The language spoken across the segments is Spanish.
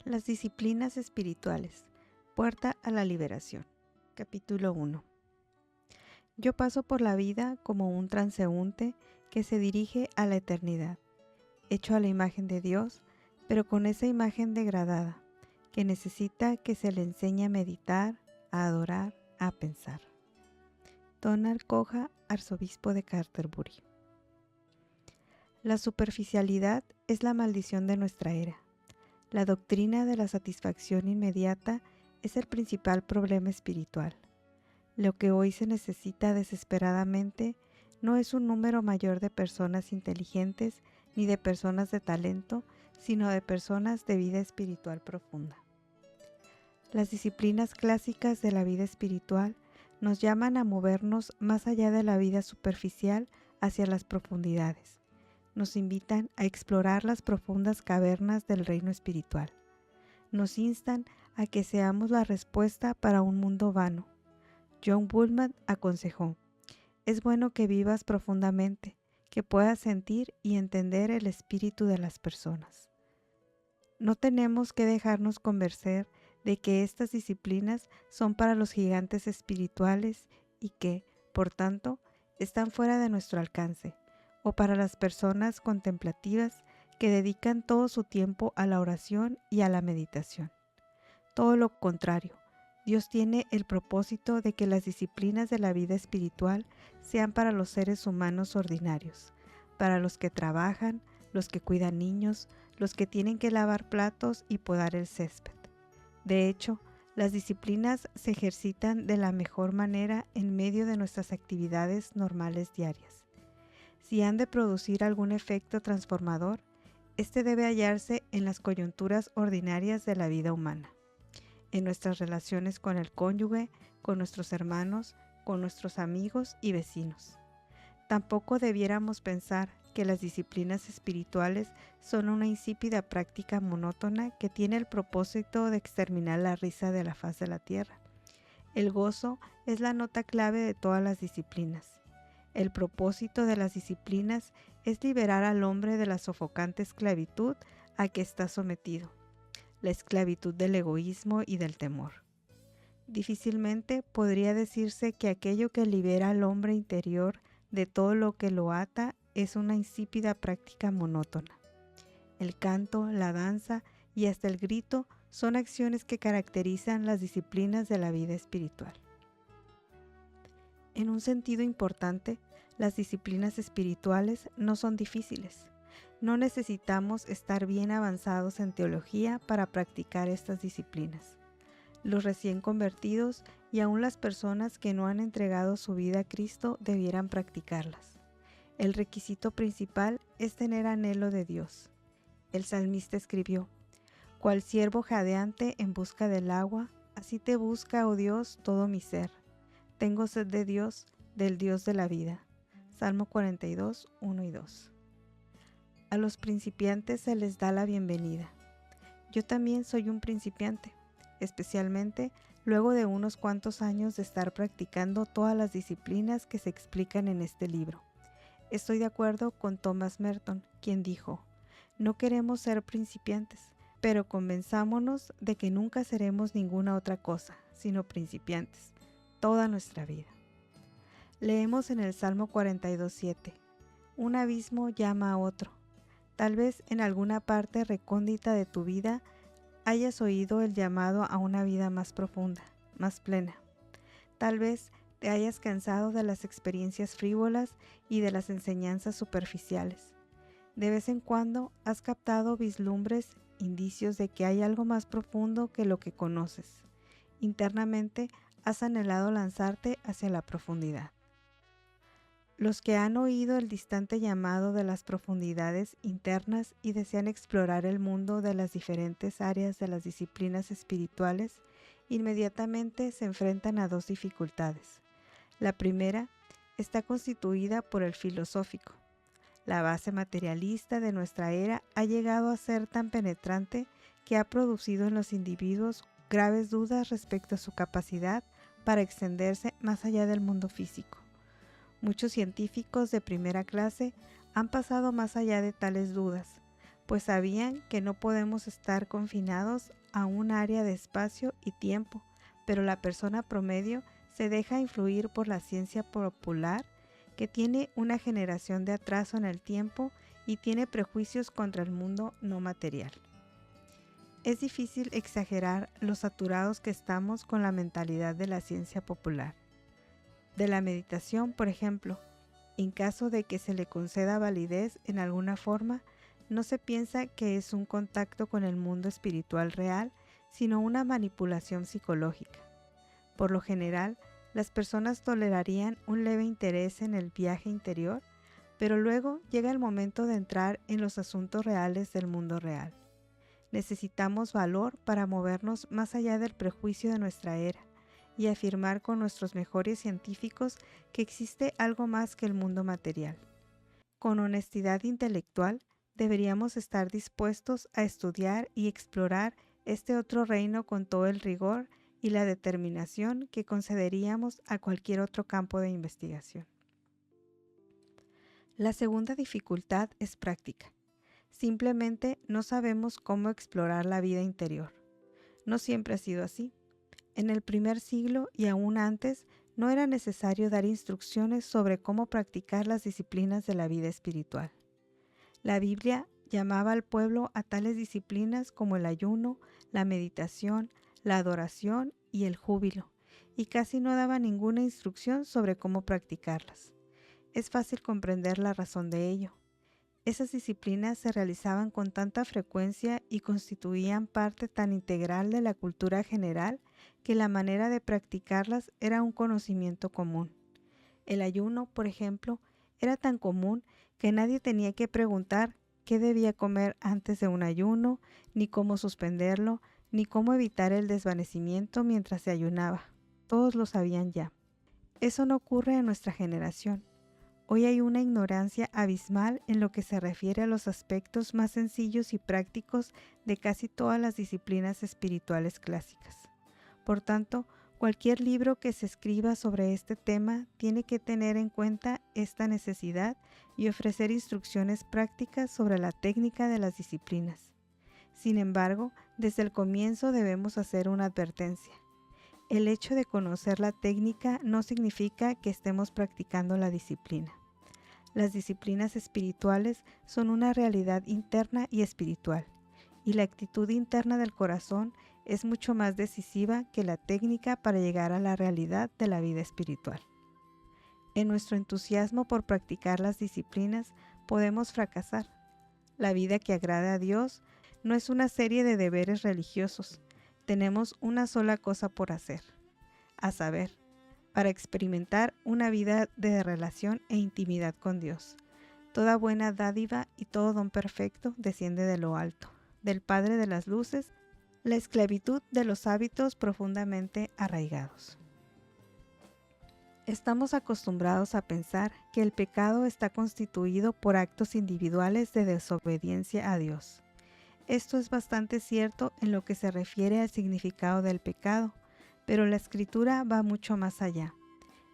Las disciplinas espirituales. Puerta a la liberación. Capítulo 1. Yo paso por la vida como un transeúnte que se dirige a la eternidad, hecho a la imagen de Dios, pero con esa imagen degradada, que necesita que se le enseñe a meditar, a adorar, a pensar. Donald Coja, arzobispo de Canterbury. La superficialidad es la maldición de nuestra era. La doctrina de la satisfacción inmediata es el principal problema espiritual. Lo que hoy se necesita desesperadamente no es un número mayor de personas inteligentes ni de personas de talento, sino de personas de vida espiritual profunda. Las disciplinas clásicas de la vida espiritual nos llaman a movernos más allá de la vida superficial hacia las profundidades. Nos invitan a explorar las profundas cavernas del reino espiritual. Nos instan a que seamos la respuesta para un mundo vano. John Bullman aconsejó: es bueno que vivas profundamente, que puedas sentir y entender el espíritu de las personas. No tenemos que dejarnos convencer de que estas disciplinas son para los gigantes espirituales y que, por tanto, están fuera de nuestro alcance, o para las personas contemplativas que dedican todo su tiempo a la oración y a la meditación. Todo lo contrario, Dios tiene el propósito de que las disciplinas de la vida espiritual sean para los seres humanos ordinarios, para los que trabajan, los que cuidan niños, los que tienen que lavar platos y podar el césped. De hecho, las disciplinas se ejercitan de la mejor manera en medio de nuestras actividades normales diarias. Si han de producir algún efecto transformador, este debe hallarse en las coyunturas ordinarias de la vida humana, en nuestras relaciones con el cónyuge, con nuestros hermanos, con nuestros amigos y vecinos. Tampoco debiéramos pensar que las disciplinas espirituales son una insípida práctica monótona que tiene el propósito de exterminar la risa de la faz de la tierra. El gozo es la nota clave de todas las disciplinas. El propósito de las disciplinas es liberar al hombre de la sofocante esclavitud a que está sometido, la esclavitud del egoísmo y del temor. Difícilmente podría decirse que aquello que libera al hombre interior de todo lo que lo ata es una insípida práctica monótona. El canto, la danza y hasta el grito son acciones que caracterizan las disciplinas de la vida espiritual. En un sentido importante, las disciplinas espirituales no son difíciles. No necesitamos estar bien avanzados en teología para practicar estas disciplinas. Los recién convertidos y aún las personas que no han entregado su vida a Cristo debieran practicarlas. El requisito principal es tener anhelo de Dios. El salmista escribió: «Cual ciervo jadeante en busca del agua, así te busca, oh Dios, todo mi ser. Tengo sed de Dios, del Dios de la vida». Salmo 42, 1 y 2. A los principiantes se les da la bienvenida. Yo también soy un principiante, especialmente luego de unos cuantos años de estar practicando todas las disciplinas que se explican en este libro. Estoy de acuerdo con Thomas Merton, quien dijo: «No queremos ser principiantes, pero convenzámonos de que nunca seremos ninguna otra cosa, sino principiantes, toda nuestra vida». Leemos en el Salmo 42:7, «Un abismo llama a otro». Tal vez en alguna parte recóndita de tu vida hayas oído el llamado a una vida más profunda, más plena. Tal vez te hayas cansado de las experiencias frívolas y de las enseñanzas superficiales. De vez en cuando has captado vislumbres, indicios de que hay algo más profundo que lo que conoces. Internamente has anhelado lanzarte hacia la profundidad. Los que han oído el distante llamado de las profundidades internas y desean explorar el mundo de las diferentes áreas de las disciplinas espirituales, inmediatamente se enfrentan a dos dificultades. La primera está constituida por el filosófico. La base materialista de nuestra era ha llegado a ser tan penetrante que ha producido en los individuos graves dudas respecto a su capacidad para extenderse más allá del mundo físico. Muchos científicos de primera clase han pasado más allá de tales dudas, pues sabían que no podemos estar confinados a un área de espacio y tiempo, pero la persona promedio se deja influir por la ciencia popular, que tiene una generación de atraso en el tiempo y tiene prejuicios contra el mundo no material. Es difícil exagerar lo saturados que estamos con la mentalidad de la ciencia popular. De la meditación, por ejemplo, en caso de que se le conceda validez en alguna forma, no se piensa que es un contacto con el mundo espiritual real, sino una manipulación psicológica. Por lo general, las personas tolerarían un leve interés en el viaje interior, pero luego llega el momento de entrar en los asuntos reales del mundo real. Necesitamos valor para movernos más allá del prejuicio de nuestra era y afirmar con nuestros mejores científicos que existe algo más que el mundo material. Con honestidad intelectual, deberíamos estar dispuestos a estudiar y explorar este otro reino con todo el rigor y la determinación que concederíamos a cualquier otro campo de investigación. La segunda dificultad es práctica. Simplemente no sabemos cómo explorar la vida interior. No siempre ha sido así. En el primer siglo y aún antes, no era necesario dar instrucciones sobre cómo practicar las disciplinas de la vida espiritual. La Biblia llamaba al pueblo a tales disciplinas como el ayuno, la meditación, la adoración y el júbilo, y casi no daba ninguna instrucción sobre cómo practicarlas. Es fácil comprender la razón de ello. Esas disciplinas se realizaban con tanta frecuencia y constituían parte tan integral de la cultura general que la manera de practicarlas era un conocimiento común. El ayuno, por ejemplo, era tan común que nadie tenía que preguntar qué debía comer antes de un ayuno, ni cómo suspenderlo, ni cómo evitar el desvanecimiento mientras se ayunaba. Todos lo sabían ya. Eso no ocurre en nuestra generación. Hoy hay una ignorancia abismal en lo que se refiere a los aspectos más sencillos y prácticos de casi todas las disciplinas espirituales clásicas. Por tanto, cualquier libro que se escriba sobre este tema tiene que tener en cuenta esta necesidad y ofrecer instrucciones prácticas sobre la técnica de las disciplinas. Sin embargo, desde el comienzo debemos hacer una advertencia. El hecho de conocer la técnica no significa que estemos practicando la disciplina. Las disciplinas espirituales son una realidad interna y espiritual, y la actitud interna del corazón es mucho más decisiva que la técnica para llegar a la realidad de la vida espiritual. En nuestro entusiasmo por practicar las disciplinas podemos fracasar. La vida que agrada a Dios no es una serie de deberes religiosos. Tenemos una sola cosa por hacer, a saber, para experimentar una vida de relación e intimidad con Dios. Toda buena dádiva y todo don perfecto desciende de lo alto, del Padre de las luces, la esclavitud de los hábitos profundamente arraigados. Estamos acostumbrados a pensar que el pecado está constituido por actos individuales de desobediencia a Dios. Esto es bastante cierto en lo que se refiere al significado del pecado, pero la Escritura va mucho más allá.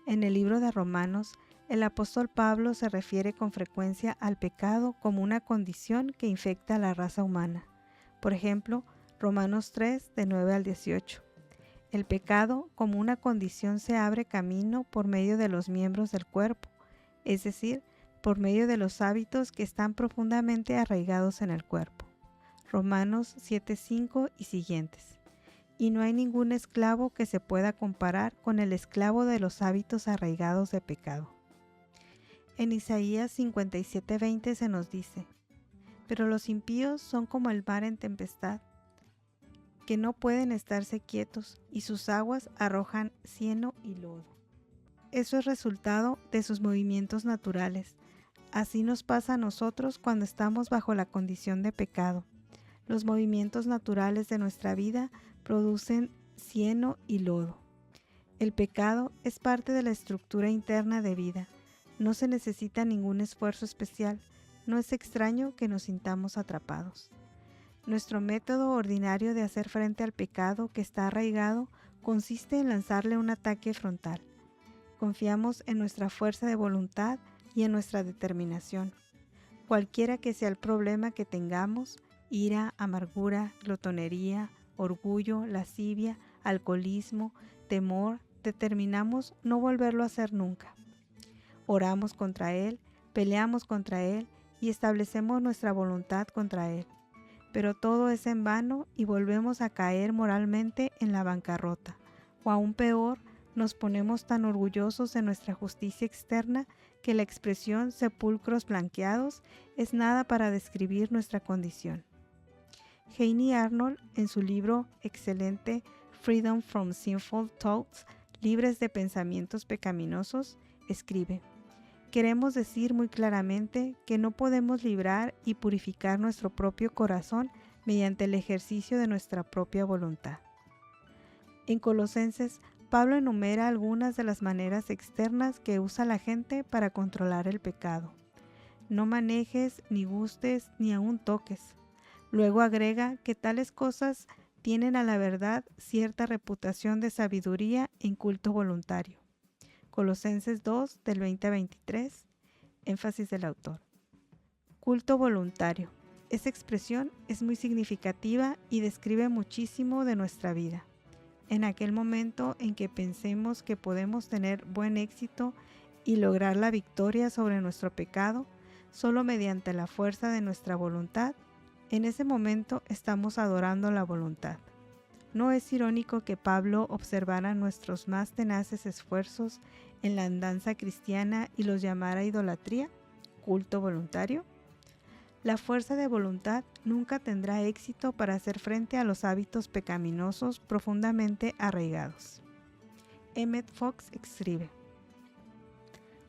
En el libro de Romanos, el apóstol Pablo se refiere con frecuencia al pecado como una condición que infecta a la raza humana. Por ejemplo, Romanos 3, de 9 al 18. El pecado como una condición se abre camino por medio de los miembros del cuerpo, es decir, por medio de los hábitos que están profundamente arraigados en el cuerpo. Romanos 7:5 y siguientes. Y no hay ningún esclavo que se pueda comparar con el esclavo de los hábitos arraigados de pecado. En Isaías 57:20 se nos dice: pero los impíos son como el mar en tempestad, que no pueden estarse quietos, y sus aguas arrojan cieno y lodo. Eso es resultado de sus movimientos naturales. Así nos pasa a nosotros cuando estamos bajo la condición de pecado. Los movimientos naturales de nuestra vida producen cieno y lodo. El pecado es parte de la estructura interna de vida. No se necesita ningún esfuerzo especial. No es extraño que nos sintamos atrapados. Nuestro método ordinario de hacer frente al pecado que está arraigado consiste en lanzarle un ataque frontal. Confiamos en nuestra fuerza de voluntad y en nuestra determinación. Cualquiera que sea el problema que tengamos, ira, amargura, glotonería, orgullo, lascivia, alcoholismo, temor, determinamos no volverlo a hacer nunca. Oramos contra él, peleamos contra él y establecemos nuestra voluntad contra él. Pero todo es en vano y volvemos a caer moralmente en la bancarrota. O aún peor, nos ponemos tan orgullosos de nuestra justicia externa que la expresión sepulcros blanqueados es nada para describir nuestra condición. Heini Arnold, en su libro excelente Freedom from Sinful Thoughts, Libres de Pensamientos Pecaminosos, escribe: queremos decir muy claramente que no podemos librar y purificar nuestro propio corazón mediante el ejercicio de nuestra propia voluntad. En Colosenses, Pablo enumera algunas de las maneras externas que usa la gente para controlar el pecado. No manejes, ni gustes, ni aun toques. Luego agrega que tales cosas tienen a la verdad cierta reputación de sabiduría en culto voluntario. Colosenses 2, del 20 a 23, énfasis del autor. Culto voluntario. Esa expresión es muy significativa y describe muchísimo de nuestra vida. En aquel momento en que pensemos que podemos tener buen éxito y lograr la victoria sobre nuestro pecado solo mediante la fuerza de nuestra voluntad, en ese momento estamos adorando la voluntad. ¿No es irónico que Pablo observara nuestros más tenaces esfuerzos en la andanza cristiana y los llamara idolatría, culto voluntario? La fuerza de voluntad nunca tendrá éxito para hacer frente a los hábitos pecaminosos profundamente arraigados. Emmett Fox escribe: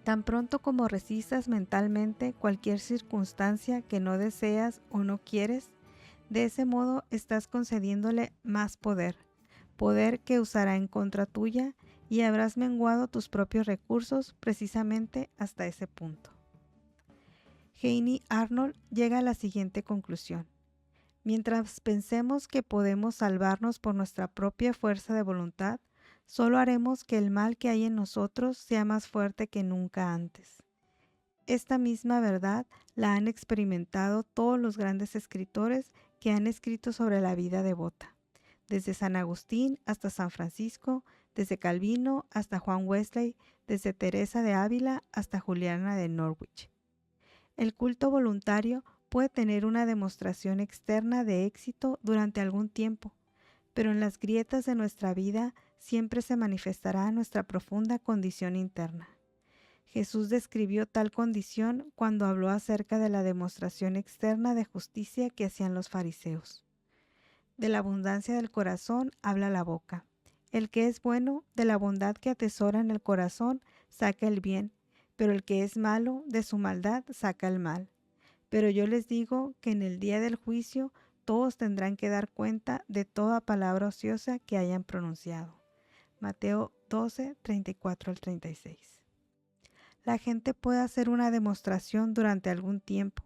tan pronto como resistas mentalmente cualquier circunstancia que no deseas o no quieres, de ese modo estás concediéndole más poder que usará en contra tuya, y habrás menguado tus propios recursos precisamente hasta ese punto. Heini Arnold llega a la siguiente conclusión: mientras pensemos que podemos salvarnos por nuestra propia fuerza de voluntad, solo haremos que el mal que hay en nosotros sea más fuerte que nunca antes. Esta misma verdad la han experimentado todos los grandes escritores que han escrito sobre la vida devota, desde San Agustín hasta San Francisco, desde Calvino hasta Juan Wesley, desde Teresa de Ávila hasta Juliana de Norwich. El culto voluntario puede tener una demostración externa de éxito durante algún tiempo, pero en las grietas de nuestra vida siempre se manifestará nuestra profunda condición interna. Jesús describió tal condición cuando habló acerca de la demostración externa de justicia que hacían los fariseos. De la abundancia del corazón habla la boca. El que es bueno, de la bondad que atesora en el corazón, saca el bien, pero el que es malo, de su maldad saca el mal. Pero yo les digo que en el día del juicio todos tendrán que dar cuenta de toda palabra ociosa que hayan pronunciado. Mateo 12, 34 al 36. La gente puede hacer una demostración durante algún tiempo,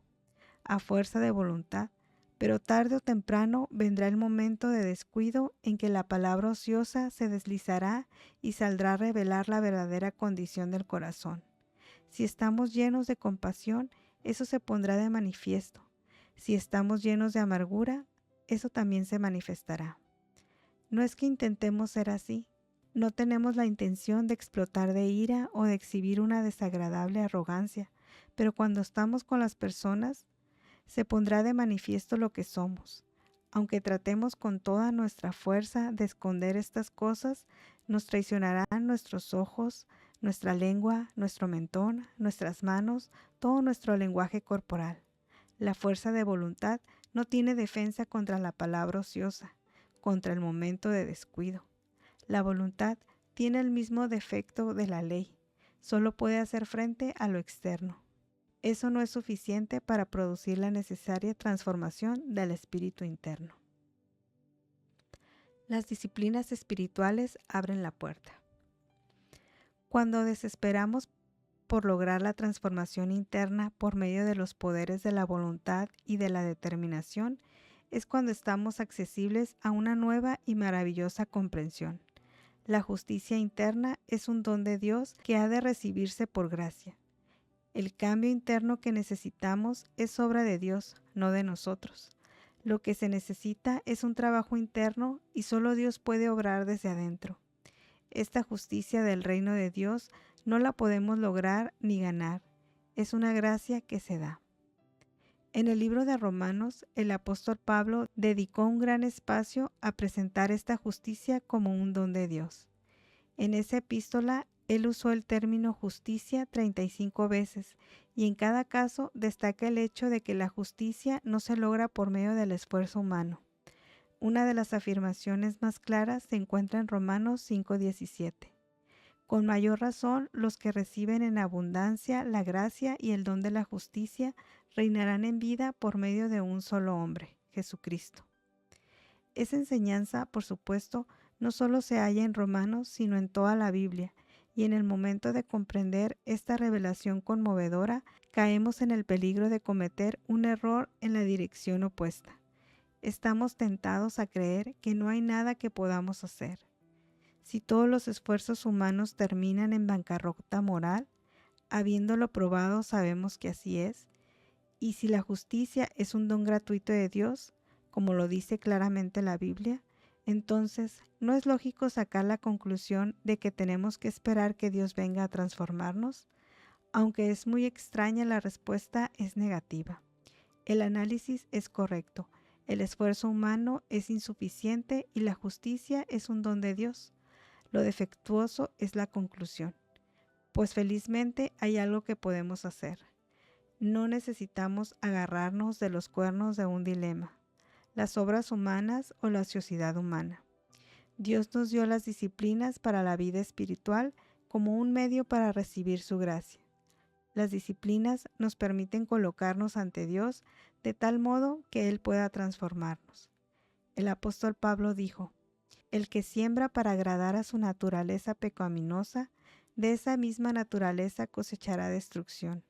a fuerza de voluntad, pero tarde o temprano vendrá el momento de descuido en que la palabra ociosa se deslizará y saldrá a revelar la verdadera condición del corazón. Si estamos llenos de compasión, eso se pondrá de manifiesto. Si estamos llenos de amargura, eso también se manifestará. No es que intentemos ser así. No tenemos la intención de explotar de ira o de exhibir una desagradable arrogancia, pero cuando estamos con las personas, se pondrá de manifiesto lo que somos. Aunque tratemos con toda nuestra fuerza de esconder estas cosas, nos traicionarán nuestros ojos, nuestra lengua, nuestro mentón, nuestras manos, todo nuestro lenguaje corporal. La fuerza de voluntad no tiene defensa contra la palabra ociosa, contra el momento de descuido. La voluntad tiene el mismo defecto de la ley, solo puede hacer frente a lo externo. Eso no es suficiente para producir la necesaria transformación del espíritu interno. Las disciplinas espirituales abren la puerta. Cuando desesperamos por lograr la transformación interna por medio de los poderes de la voluntad y de la determinación, es cuando estamos accesibles a una nueva y maravillosa comprensión. La justicia interna es un don de Dios que ha de recibirse por gracia. El cambio interno que necesitamos es obra de Dios, no de nosotros. Lo que se necesita es un trabajo interno y solo Dios puede obrar desde adentro. Esta justicia del reino de Dios no la podemos lograr ni ganar. Es una gracia que se da. En el libro de Romanos, el apóstol Pablo dedicó un gran espacio a presentar esta justicia como un don de Dios. En esa epístola, él usó el término justicia 35 veces y en cada caso destaca el hecho de que la justicia no se logra por medio del esfuerzo humano. Una de las afirmaciones más claras se encuentra en Romanos 5:17. Con mayor razón, los que reciben en abundancia la gracia y el don de la justicia reinarán en vida por medio de un solo hombre, Jesucristo. Esa enseñanza, por supuesto, no solo se halla en Romanos, sino en toda la Biblia, y en el momento de comprender esta revelación conmovedora, caemos en el peligro de cometer un error en la dirección opuesta. Estamos tentados a creer que no hay nada que podamos hacer. Si todos los esfuerzos humanos terminan en bancarrota moral, habiéndolo probado sabemos que así es, y si la justicia es un don gratuito de Dios, como lo dice claramente la Biblia, entonces ¿no es lógico sacar la conclusión de que tenemos que esperar que Dios venga a transformarnos? Aunque es muy extraña, la respuesta es negativa. El análisis es correcto, el esfuerzo humano es insuficiente y la justicia es un don de Dios. Lo defectuoso es la conclusión. Pues felizmente hay algo que podemos hacer. No necesitamos agarrarnos de los cuernos de un dilema, las obras humanas o la ociosidad humana. Dios nos dio las disciplinas para la vida espiritual como un medio para recibir su gracia. Las disciplinas nos permiten colocarnos ante Dios de tal modo que Él pueda transformarnos. El apóstol Pablo dijo: el que siembra para agradar a su naturaleza pecaminosa, de esa misma naturaleza cosechará destrucción.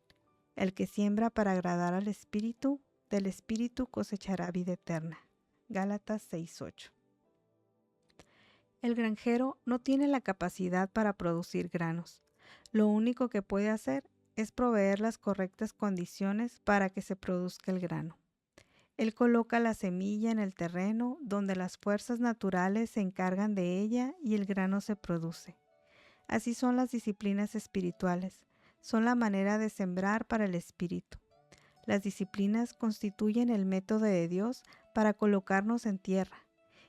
El que siembra para agradar al Espíritu, del Espíritu cosechará vida eterna. Gálatas 6:8. El granjero no tiene la capacidad para producir granos. Lo único que puede hacer es proveer las correctas condiciones para que se produzca el grano. Él coloca la semilla en el terreno donde las fuerzas naturales se encargan de ella y el grano se produce. Así son las disciplinas espirituales. Son la manera de sembrar para el espíritu. Las disciplinas constituyen el método de Dios para colocarnos en tierra.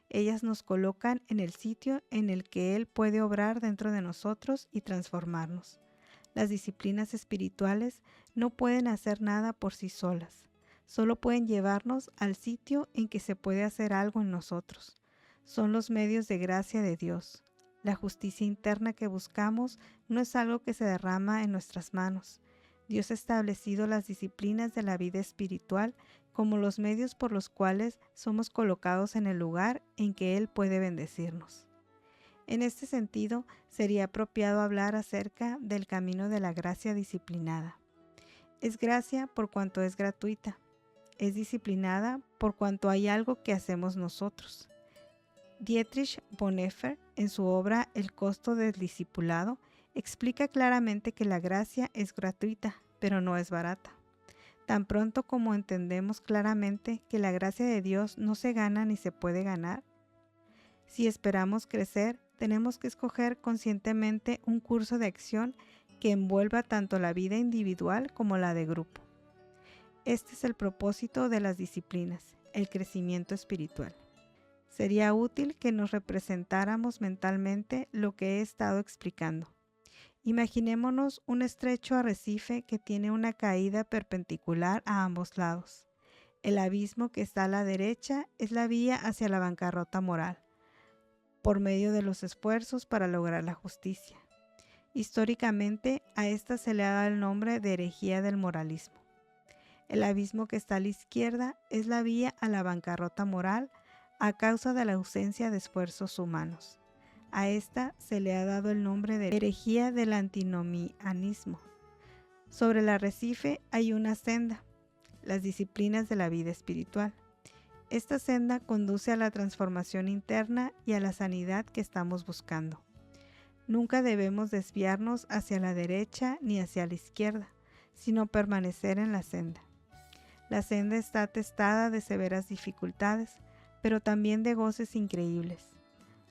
Ellas nos colocan en el sitio en el que Él puede obrar dentro de nosotros y transformarnos. Las disciplinas espirituales no pueden hacer nada por sí solas. Solo pueden llevarnos al sitio en que se puede hacer algo en nosotros. Son los medios de gracia de Dios. La justicia interna que buscamos no es algo que se derrama en nuestras manos. Dios ha establecido las disciplinas de la vida espiritual como los medios por los cuales somos colocados en el lugar en que Él puede bendecirnos. En este sentido, sería apropiado hablar acerca del camino de la gracia disciplinada. Es gracia por cuanto es gratuita. Es disciplinada por cuanto hay algo que hacemos nosotros. Dietrich Bonhoeffer, en su obra El costo del discipulado, explica claramente que la gracia es gratuita, pero no es barata. Tan pronto como entendemos claramente que la gracia de Dios no se gana ni se puede ganar, si esperamos crecer, tenemos que escoger conscientemente un curso de acción que envuelva tanto la vida individual como la de grupo. Este es el propósito de las disciplinas, el crecimiento espiritual. Sería útil que nos representáramos mentalmente lo que he estado explicando. Imaginémonos un estrecho arrecife que tiene una caída perpendicular a ambos lados. El abismo que está a la derecha es la vía hacia la bancarrota moral, por medio de los esfuerzos para lograr la justicia. Históricamente, a esta se le ha dado el nombre de herejía del moralismo. El abismo que está a la izquierda es la vía a la bancarrota moral a causa de la ausencia de esfuerzos humanos. A esta se le ha dado el nombre de herejía del antinomianismo. Sobre el arrecife hay una senda, las disciplinas de la vida espiritual. Esta senda conduce a la transformación interna y a la sanidad que estamos buscando. Nunca debemos desviarnos hacia la derecha ni hacia la izquierda, sino permanecer en la senda. La senda está atestada de severas dificultades, pero también de goces increíbles.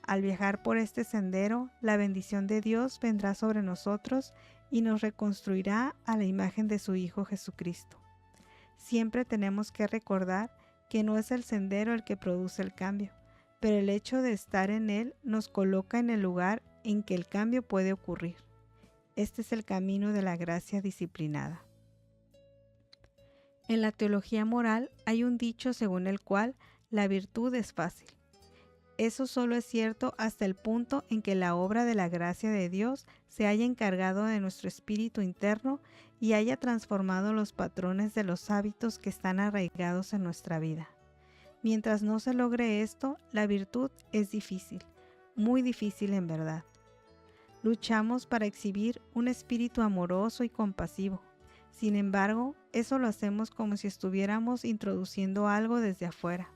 Al viajar por este sendero, la bendición de Dios vendrá sobre nosotros y nos reconstruirá a la imagen de su Hijo Jesucristo. Siempre tenemos que recordar que no es el sendero el que produce el cambio, pero el hecho de estar en él nos coloca en el lugar en que el cambio puede ocurrir. Este es el camino de la gracia disciplinada. En la teología moral hay un dicho según el cual la virtud es fácil. Eso solo es cierto hasta el punto en que la obra de la gracia de Dios se haya encargado de nuestro espíritu interno y haya transformado los patrones de los hábitos que están arraigados en nuestra vida. Mientras no se logre esto, la virtud es difícil, muy difícil en verdad. Luchamos para exhibir un espíritu amoroso y compasivo. Sin embargo, eso lo hacemos como si estuviéramos introduciendo algo desde afuera.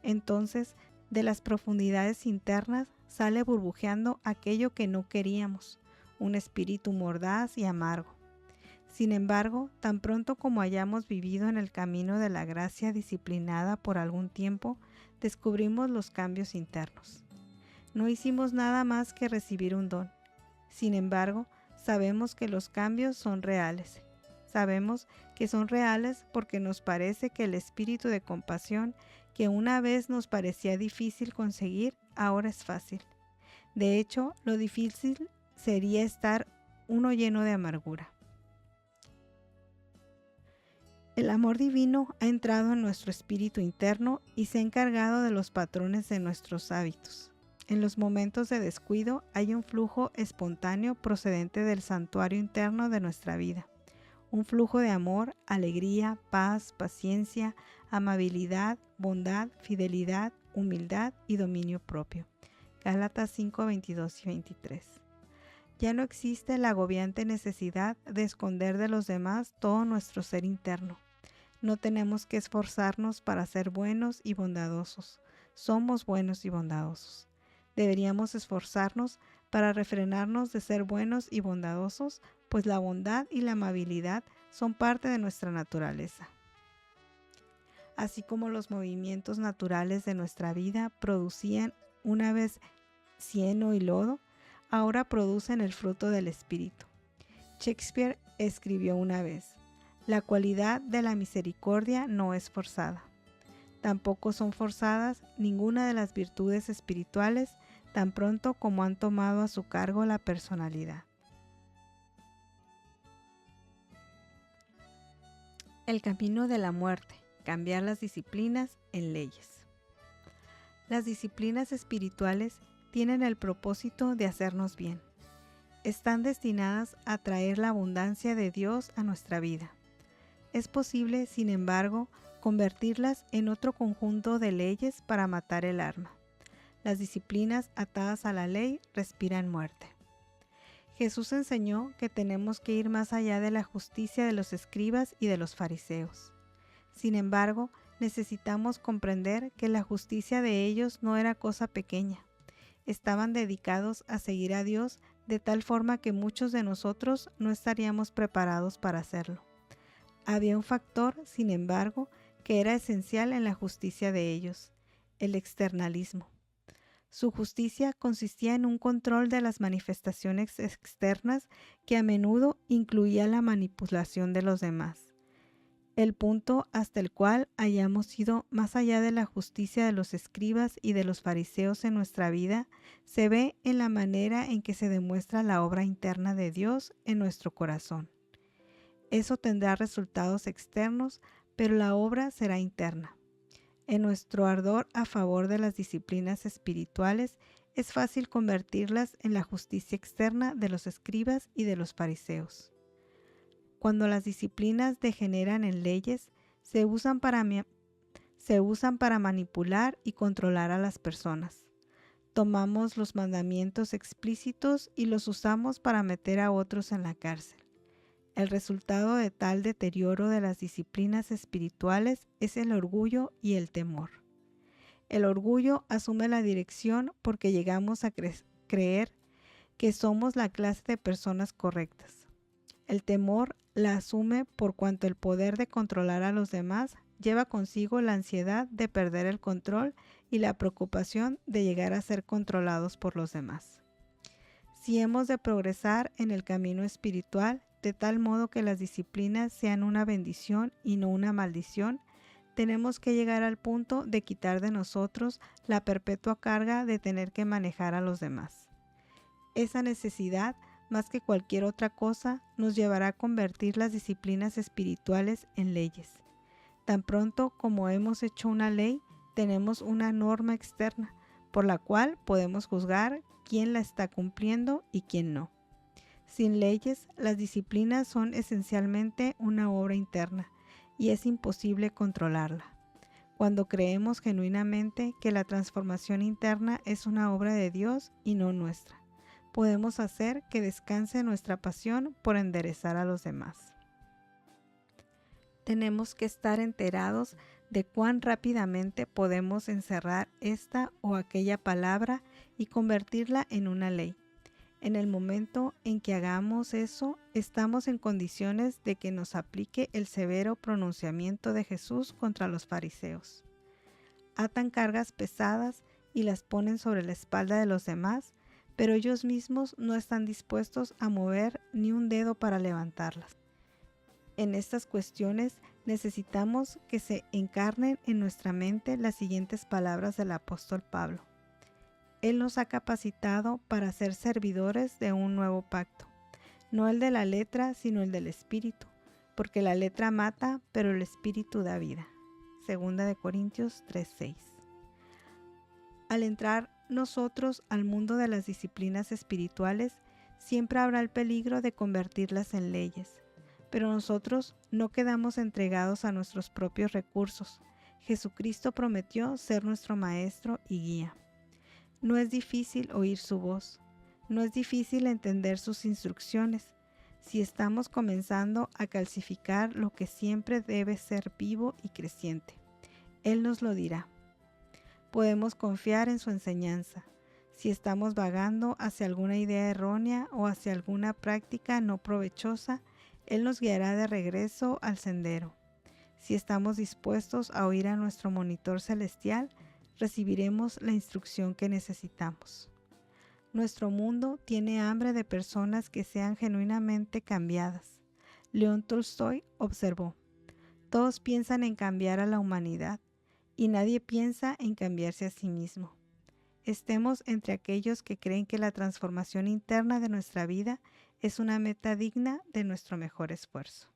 Entonces, de las profundidades internas sale burbujeando aquello que no queríamos, un espíritu mordaz y amargo. Sin embargo, tan pronto como hayamos vivido en el camino de la gracia disciplinada por algún tiempo, descubrimos los cambios internos. No hicimos nada más que recibir un don. Sin embargo, sabemos que los cambios son reales. Sabemos que son reales porque nos parece que el espíritu de compasión que una vez nos parecía difícil conseguir, ahora es fácil. De hecho, lo difícil sería estar uno lleno de amargura. El amor divino ha entrado en nuestro espíritu interno y se ha encargado de los patrones de nuestros hábitos. En los momentos de descuido hay un flujo espontáneo procedente del santuario interno de nuestra vida. Un flujo de amor, alegría, paz, paciencia, amabilidad, bondad, fidelidad, humildad y dominio propio. Gálatas 5, 22 y 23. Ya no existe la agobiante necesidad de esconder de los demás todo nuestro ser interno. No tenemos que esforzarnos para ser buenos y bondadosos. Somos buenos y bondadosos. Deberíamos esforzarnos para refrenarnos de ser buenos y bondadosos, pues la bondad y la amabilidad son parte de nuestra naturaleza. Así como los movimientos naturales de nuestra vida producían una vez cieno y lodo, ahora producen el fruto del espíritu. Shakespeare escribió una vez: la cualidad de la misericordia no es forzada. Tampoco son forzadas ninguna de las virtudes espirituales tan pronto como han tomado a su cargo la personalidad. El camino de la muerte, cambiar las disciplinas en leyes. Las disciplinas espirituales tienen el propósito de hacernos bien. Están destinadas a traer la abundancia de Dios a nuestra vida. Es posible, sin embargo, convertirlas en otro conjunto de leyes para matar el alma. Las disciplinas atadas a la ley respiran muerte. Jesús enseñó que tenemos que ir más allá de la justicia de los escribas y de los fariseos. Sin embargo, necesitamos comprender que la justicia de ellos no era cosa pequeña. Estaban dedicados a seguir a Dios de tal forma que muchos de nosotros no estaríamos preparados para hacerlo. Había un factor, sin embargo, que era esencial en la justicia de ellos: el externalismo. Su justicia consistía en un control de las manifestaciones externas que a menudo incluía la manipulación de los demás. El punto hasta el cual hayamos ido más allá de la justicia de los escribas y de los fariseos en nuestra vida se ve en la manera en que se demuestra la obra interna de Dios en nuestro corazón. Eso tendrá resultados externos, pero la obra será interna. En nuestro ardor a favor de las disciplinas espirituales, es fácil convertirlas en la justicia externa de los escribas y de los fariseos. Cuando las disciplinas degeneran en leyes, se usan para manipular y controlar a las personas. Tomamos los mandamientos explícitos y los usamos para meter a otros en la cárcel. El resultado de tal deterioro de las disciplinas espirituales es el orgullo y el temor. El orgullo asume la dirección porque llegamos a creer que somos la clase de personas correctas. El temor la asume por cuanto el poder de controlar a los demás lleva consigo la ansiedad de perder el control y la preocupación de llegar a ser controlados por los demás. Si hemos de progresar en el camino espiritual, de tal modo que las disciplinas sean una bendición y no una maldición, tenemos que llegar al punto de quitar de nosotros la perpetua carga de tener que manejar a los demás. Esa necesidad, más que cualquier otra cosa, nos llevará a convertir las disciplinas espirituales en leyes. Tan pronto como hemos hecho una ley, tenemos una norma externa, por la cual podemos juzgar quién la está cumpliendo y quién no. Sin leyes, las disciplinas son esencialmente una obra interna y es imposible controlarla. Cuando creemos genuinamente que la transformación interna es una obra de Dios y no nuestra, podemos hacer que descanse nuestra pasión por enderezar a los demás. Tenemos que estar enterados de cuán rápidamente podemos encerrar esta o aquella palabra y convertirla en una ley. En el momento en que hagamos eso, estamos en condiciones de que nos aplique el severo pronunciamiento de Jesús contra los fariseos. Atan cargas pesadas y las ponen sobre la espalda de los demás, pero ellos mismos no están dispuestos a mover ni un dedo para levantarlas. En estas cuestiones necesitamos que se encarnen en nuestra mente las siguientes palabras del apóstol Pablo. Él nos ha capacitado para ser servidores de un nuevo pacto, no el de la letra, sino el del espíritu, porque la letra mata, pero el espíritu da vida. 2 Corintios 3:6. Al entrar nosotros al mundo de las disciplinas espirituales, siempre habrá el peligro de convertirlas en leyes. Pero nosotros no quedamos entregados a nuestros propios recursos. Jesucristo prometió ser nuestro maestro y guía. No es difícil oír su voz. No es difícil entender sus instrucciones. Si estamos comenzando a calcificar lo que siempre debe ser vivo y creciente, Él nos lo dirá. Podemos confiar en su enseñanza. Si estamos vagando hacia alguna idea errónea o hacia alguna práctica no provechosa, Él nos guiará de regreso al sendero. Si estamos dispuestos a oír a nuestro monitor celestial, recibiremos la instrucción que necesitamos. Nuestro mundo tiene hambre de personas que sean genuinamente cambiadas. León Tolstoy observó: todos piensan en cambiar a la humanidad y nadie piensa en cambiarse a sí mismo. Estemos entre aquellos que creen que la transformación interna de nuestra vida es una meta digna de nuestro mejor esfuerzo.